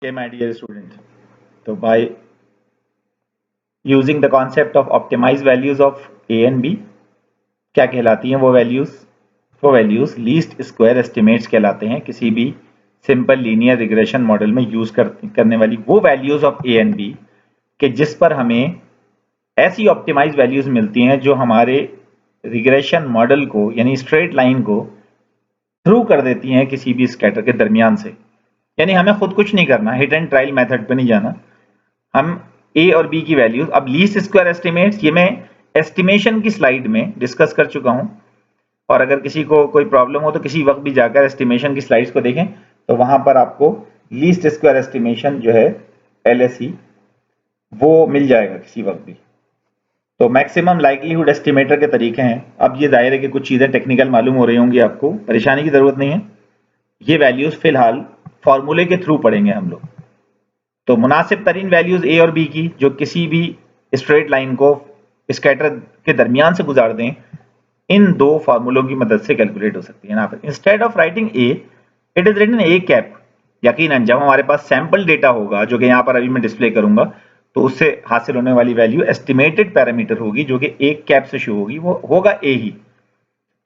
Okay, my dear student. तो by using the concept of optimized values of a and b, क्या कहलाती हैं वो वैल्यूज लीस्ट स्क्वायर एस्टिमेट्स कहलाते हैं। किसी भी सिंपल लीनियर रिग्रेशन मॉडल में यूज करने वाली वो values of A and B कि जिस पर हमें ऐसी ऑप्टिमाइज वैल्यूज मिलती हैं जो हमारे रिग्रेशन मॉडल को यानी स्ट्रेट लाइन को थ्रू कर देती हैं किसी भी स्कैटर के दरमियान से। यानी हमें खुद कुछ नहीं करना, हिट एंड ट्रायल मेथड पे नहीं जाना। हम ए और बी की वैल्यूज, अब लीस्ट स्क्वायर एस्टिमेट्स ये मैं एस्टिमेशन की स्लाइड में डिस्कस कर चुका हूं, और अगर किसी को कोई प्रॉब्लम हो तो किसी वक्त भी जाकर एस्टिमेशन की स्लाइड्स को देखें, तो वहां पर आपको लीस्ट स्क्वायर एस्टिमेशन जो है एलएसई वो मिल जाएगा किसी वक्त भी। तो मैक्सिमम लाइक्लीहुड एस्टिमेटर के तरीके हैं। अब ये जाहिर है कि कुछ चीजें टेक्निकल मालूम हो रही होंगी, आपको परेशानी की जरूरत नहीं है। ये वैल्यूज फिलहाल फॉर्मूले के थ्रू पढ़ेंगे हम लोग। तो मुनासिब तरीन वैल्यूज ए और बी की जो किसी भी स्ट्रेट लाइन को स्कैटर के दरमियान से गुजार दें, इन दो फार्मूलों की मदद से कैलकुलेट हो सकती है। यहाँ पर instead of writing A, it is written A cap. यकीनन जब हमारे पास सैंपल डेटा होगा, जो कि यहाँ पर अभी मैं डिस्प्ले करूंगा, तो उससे हासिल होने वाली वैल्यू एस्टिमेटेड पैरामीटर होगी जो कि ए कैप से शो होगी, वो होगा ए ही।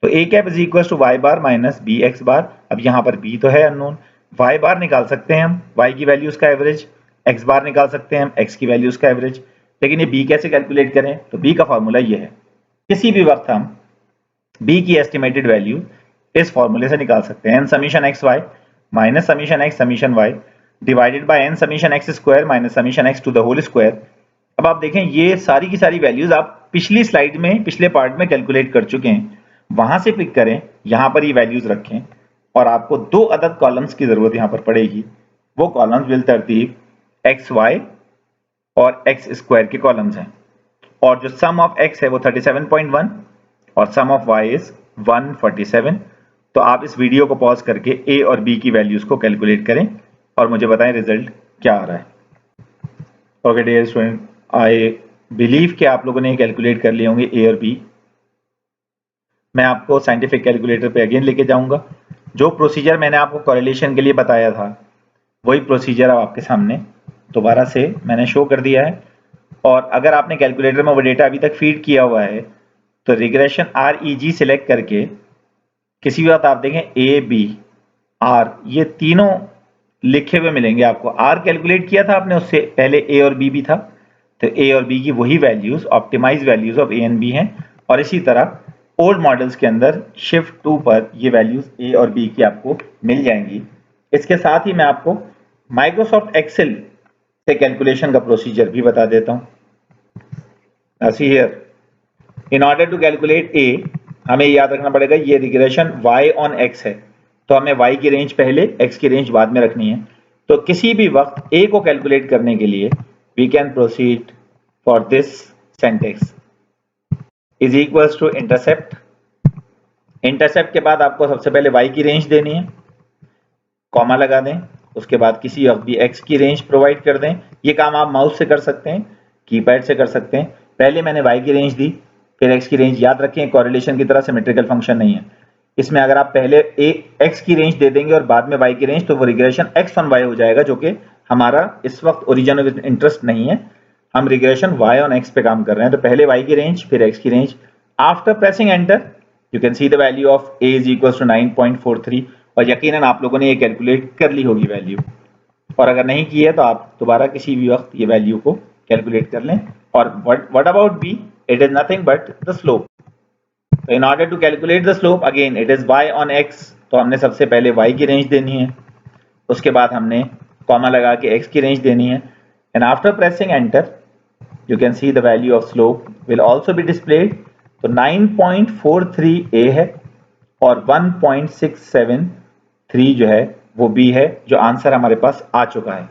तो a cap is equal to y bar minus b x bar. अब यहाँ पर बी तो है अननोन, वाई बार निकाल सकते हैं हम, वाई की वैल्यूज का एवरेज, एक्स बार निकाल सकते हैं हम, एक्स की वैल्यूज का एवरेज। लेकिन ये बी कैसे कैलकुलेट करें, तो बी का फॉर्मूला ये है। किसी भी वक्त हम बी की एस्टिमेटेड वैल्यू इस फॉर्मूले से निकाल सकते हैं, N summation X Y minus summation X summation Y divided by N summation X square minus summation X to the whole square. अब आप देखें ये सारी की सारी वैल्यूज आप पिछली स्लाइड में, पिछले पार्ट में कैलकुलेट कर चुके हैं। वहां से पिक करें, यहां पर ये वैल्यूज रखें, और आपको दो अदद कॉलम्स की जरूरत यहां पर पड़ेगी। वो कॉलम्स बिल तरतीब एक्स वाई और एक्स स्क्वायर के कॉलम्स हैं, और जो सम ऑफ एक्स है वो 37.1 और सम ऑफ वाई इज 147। तो आप इस वीडियो को पॉज करके ए और बी की वैल्यूज को कैलकुलेट करें और मुझे बताएं रिजल्ट क्या आ रहा है। Okay dear student, I believe कि आप लोगों ने कैलकुलेट कर लिए होंगे ए और बी। मैं आपको साइंटिफिक कैलकुलेटर पे अगेन लेके जाऊंगा। जो प्रोसीजर मैंने आपको कॉरिलेशन के लिए बताया था, वही प्रोसीजर अब आपके सामने दोबारा से मैंने शो कर दिया है। और अगर आपने कैलकुलेटर में वो डेटा अभी तक फीड किया हुआ है, तो रिग्रेशन REG सिलेक्ट करके किसी भी बात आप देखें ए बी आर, ये तीनों लिखे हुए मिलेंगे आपको। आर कैलकुलेट किया था आपने, उससे पहले ए और बी भी था, तो ए और बी की वही values optimize values of A and B हैं। और इसी तरह ओल्ड मॉडल्स के अंदर शिफ्ट 2 पर ये वैल्यूज ए और बी की आपको मिल जाएंगी। इसके साथ ही मैं आपको माइक्रोसॉफ्ट एक्सेल से कैलकुलेशन का प्रोसीजर भी बता देता हूं। See here, in order to calculate a, हमें याद रखना पड़ेगा ये रिग्रेशन y ऑन x है, तो हमें y की रेंज पहले, x की रेंज बाद में रखनी है। तो किसी भी वक्त a को कैलकुलेट करने के लिए we can proceed for this syntax is equals to intercept. Intercept के बाद आपको सबसे पहले y की रेंज देनी है, कॉमा लगा दें, उसके बाद किसी वक्त भी x की रेंज प्रोवाइड कर दें। ये काम आप माउस से कर सकते हैं, कीपैड से कर सकते हैं। पहले मैंने y की रेंज दी, फिर x की रेंज। याद रखें कोरिलेशन की तरह सिमेट्रिकल फंक्शन नहीं है इसमें। अगर आप पहले x की रेंज दे देंगे और बाद में y की रेंज, तो वो रिग्रेशन x ऑन y हो जाएगा, जो कि हमारा इस वक्त ओरिजिन ऑफ इंटरेस्ट नहीं है। हम रिग्रेशन y ऑन x पे काम कर रहे हैं। तो पहले y की रेंज, फिर x की range. After pressing enter you can see the value of a is equal to 9.43, और यकीनन आप लोगों ने ये कैलकुलेट कर ली होगी वैल्यू, और अगर नहीं की है तो आप दोबारा किसी भी वक्त ये वैल्यू को कैलकुलेट कर लें। और what about b, it is nothing but the slope. तो in order to calculate the slope again it is y on x, तो हमने सबसे पहले y की रेंज देनी है, उसके बाद हमने कॉमा लगा के x की रेंज देनी है, and after pressing enter you can see the value of slope will also be displayed. तो 9.43 a है और 1.673 जो है वो बी है, जो आंसर हमारे पास आ चुका है।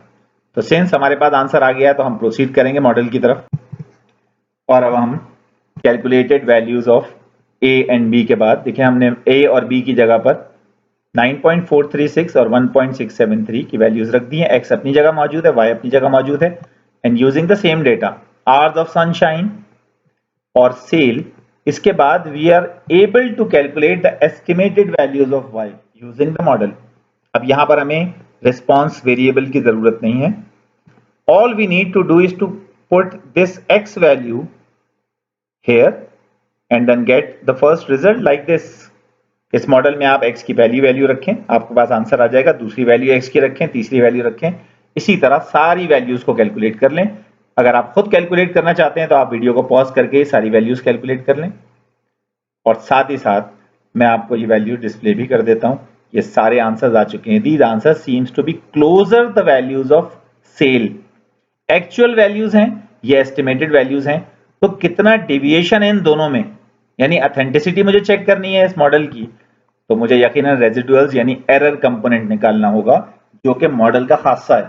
तो सिंस हमारे पास आंसर आ गया है, तो हम प्रोसीड करेंगे मॉडल की तरफ। और अब हम calculated values of A and B के बाद देखिए, हमने ए और बी की जगह पर 9.436 और 1.673 की वैल्यूज रख दी हैं। एक्स अपनी जगह मौजूद है, वाई अपनी जगह मौजूद है, and using the same data hours of sunshine और सेल, इसके बाद we are able to calculate the estimated values of y using the model. अब यहां पर हमें रिस्पॉन्स वेरिएबल की जरूरत नहीं है। All we need to do is to put this x value here and then get the first result like this। इस model में आप x की पहली वैल्यू रखें, आपके पास आंसर आ जाएगा। दूसरी वैल्यू x की रखें, तीसरी वैल्यू रखें, इसी तरह सारी वैल्यूज को कैलकुलेट कर लें। अगर आप खुद कैलकुलेट करना चाहते हैं तो आप वीडियो को पॉज करके सारी वैल्यूज कैलकुलेट कर लें, और साथ ही साथ मैं आपको ये वैल्यू डिस्प्ले भी कर देता हूं। ये सारे आंसर्स आ चुके हैं। These answer seems to be closer the values of sale. Actual values हैं, ये एस्टिमेटेड वैल्यूज हैं, तो कितना डेविएशन है इन दोनों में, यानी ऑथेंटिसिटी मुझे चेक करनी है इस मॉडल की, तो मुझे यकीनन रेजिडुअल्स यानी एरर कंपोनेंट निकालना होगा, जो कि मॉडल का खासा है।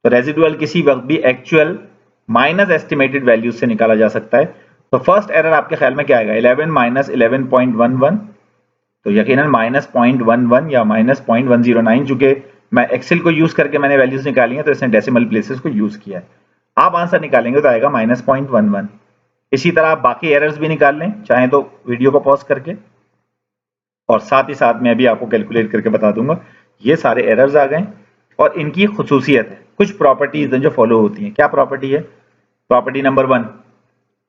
तो रेजिडुअल किसी वक्त भी एक्चुअल माइनस एस्टिमेटेड वैल्यूज से निकाला जा सकता है। तो फर्स्ट एरर आपके ख्याल में क्या आएगा? 11 माइनस 11.11, तो यकीनन माइनस 0.11 या माइनस 0.109। चूंकि मैं एक्सेल को यूज करके मैंने वैल्यूज निकाली है तो इसने डेसिमल प्लेसेस को यूज किया है। आप आंसर निकालेंगे तो आएगा माइनस 0.11। इसी तरह आप बाकी एरर्स भी निकाल लें, चाहे तो वीडियो को पॉज करके, और साथ ही साथ मैं भी आपको कैलकुलेट करके बता दूंगा। ये सारे एरर्स आ गए और इनकी खुसूसियत है, कुछ प्रॉपर्टीज जो फॉलो होती हैं। क्या प्रॉपर्टी है? प्रॉपर्टी नंबर 1,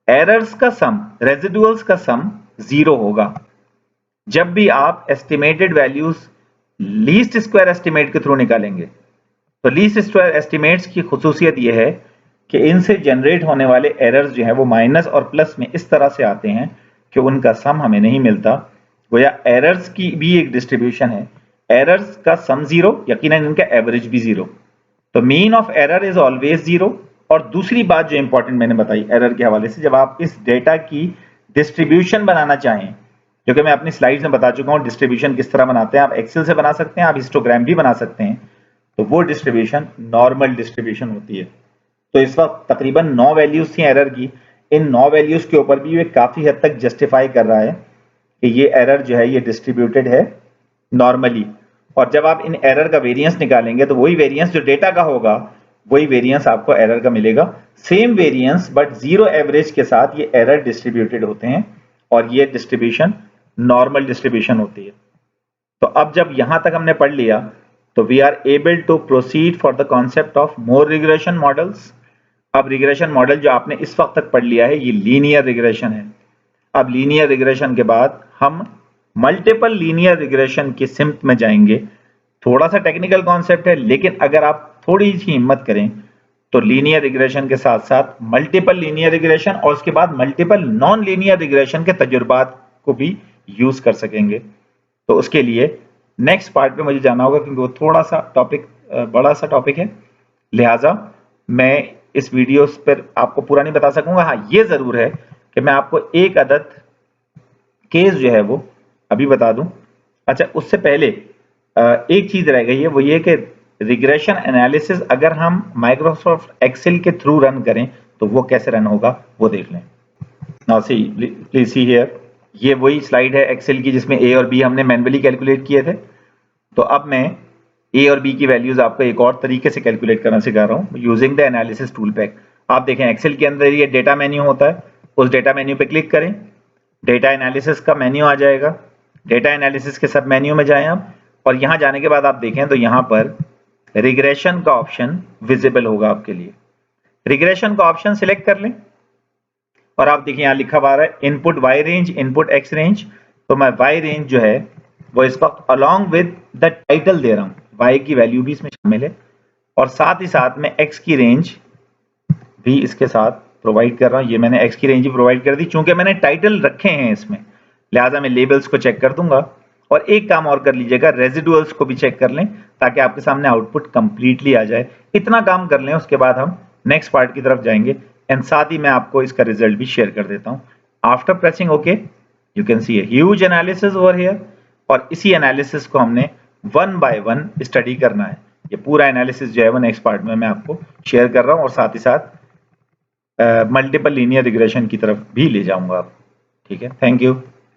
एरर्स का सम, रेजिडुअल्स का सम 0 होगा जब भी आप estimated values least square estimate के थ्रू निकालेंगे। तो लीस्ट स्क्वायर एस्टिमेट्स की खुसूसियत यह है कि इनसे जनरेट होने वाले एरर्स जो है वो माइनस और प्लस में इस तरह से आते हैं कि उनका सम हमें नहीं मिलता। गोया एरर्स की भी एक डिस्ट्रीब्यूशन है, एरर्स का सम 0, यकीनन इनका एवरेज भी 0। तो mean of error is always 0। और दूसरी बात जो इंपॉर्टेंट मैंने बताई एरर के हवाले से, जब आप इस डेटा की डिस्ट्रीब्यूशन बनाना चाहें, जो कि मैं अपनी स्लाइड्स में बता चुका हूं डिस्ट्रीब्यूशन किस तरह बनाते हैं, आप एक्सेल से बना सकते हैं, आप हिस्टोग्राम भी बना सकते हैं, तो वो डिस्ट्रीब्यूशन नॉर्मल डिस्ट्रीब्यूशन होती है। तो इस वक्त तकरीबन 9 वैल्यूज थी एरर की। इन 9 वैल्यूज के ऊपर भी ये काफी हद तक जस्टिफाई कर रहा है कि ये एरर जो है ये डिस्ट्रीब्यूटेड है नॉर्मली। और जब आप इन एरर का वेरिएंस निकालेंगे तो वही वेरिएंस जो डेटा का होगा वही वेरिएंस आपको एरर का मिलेगा। सेम वेरिएंस बट 0 एवरेज के साथ ये एरर डिस्ट्रीब्यूटेड होते हैं और ये डिस्ट्रीब्यूशन नॉर्मल डिस्ट्रीब्यूशन होती है। तो अब जब यहां तक हमने पढ़ लिया तो we are able to proceed for the concept of more regression models. अब रिग्रेशन मॉडल जो आपने इस वक्त तक पढ़ लिया है ये लीनियर रिग्रेशन है। अब लीनियर रिग्रेशन के बाद हम मल्टीपल लीनियर रिग्रेशन की सिम्त में जाएंगे। थोड़ा सा टेक्निकल कॉन्सेप्ट है, लेकिन अगर आप थोड़ी सी हिम्मत करें तो लीनियर रिग्रेशन के साथ साथ मल्टीपल लीनियर रिग्रेशन और उसके बाद मल्टीपल नॉन लीनियर रिग्रेशन के तजुर्बात को भी यूज कर सकेंगे। तो उसके लिए नेक्स्ट पार्ट पे मुझे जाना होगा क्योंकि वो थोड़ा सा टॉपिक बड़ा सा टॉपिक है, लिहाजा मैं इस वीडियो पर आपको पूरा नहीं बता सकूंगा। हाँ, ये जरूर है कि मैं आपको एक अदद केस जो है वो अभी बता दूं। अच्छा, उससे पहले एक चीज रह गई है, वो ये कि रिग्रेशन एनालिसिस अगर हम माइक्रोसॉफ्ट एक्सेल के थ्रू रन करें तो वो कैसे रन होगा वो देख लें। Now see, please see here, ये वही स्लाइड है एक्सेल की जिसमें ए और बी हमने मैन्युअली कैलकुलेट किए थे। तो अब मैं ए और बी की वैल्यूज आपको एक और तरीके से कैलकुलेट करना सिखा रहा हूं using the analysis tool pack. आप देखें एक्सेल के अंदर ये डेटा मेन्यू होता है, उस डेटा मेन्यू पे क्लिक करें, डेटा एनालिसिस का मेन्यू आ जाएगा। डेटा एनालिसिस के सब मेन्यू में जाएं आप, और यहां जाने के बाद आप देखें तो यहां पर रिग्रेशन का ऑप्शन विजिबल होगा आपके लिए। रिग्रेशन का ऑप्शन सिलेक्ट कर लें और आप देखिए यहां लिखा हुआ है input Y range, input X range. तो मैं वाई रेंज जो है वो इस वक्त अलॉन्ग विद द टाइटल दे रहा हूं, वाई की वैल्यू भी इसमें शामिल है और साथ ही साथ में एक्स की रेंज भी इसके साथ प्रोवाइड कर रहा हूं। ये मैंने एक्स की रेंज भी प्रोवाइड कर दी, चूंकि मैंने टाइटल रखे हैं इसमें, लिहाजा मैं लेबल्स को चेक कर दूंगा। और एक काम और कर लीजिएगा, रेजिडुअल्स को भी चेक कर लें ताकि आपके सामने आउटपुट कंप्लीटली आ जाए। इतना काम कर लें, उसके बाद हम नेक्स्ट पार्ट की तरफ जाएंगे एंड साथ ही मैं आपको इसका रिजल्ट भी शेयर कर देता हूं। After pressing okay, you can C a huge analysis over here, और इसी एनालिसिस को हमने वन बाय वन स्टडी करना है। ये पूरा एनालिसिस जो है वो नेक्स्ट पार्ट में मैं आपको शेयर कर रहा हूं और साथ ही साथ मल्टीपल लीनियर रिग्रेशन की तरफ भी ले जाऊंगा आप। ठीक है, थैंक यू।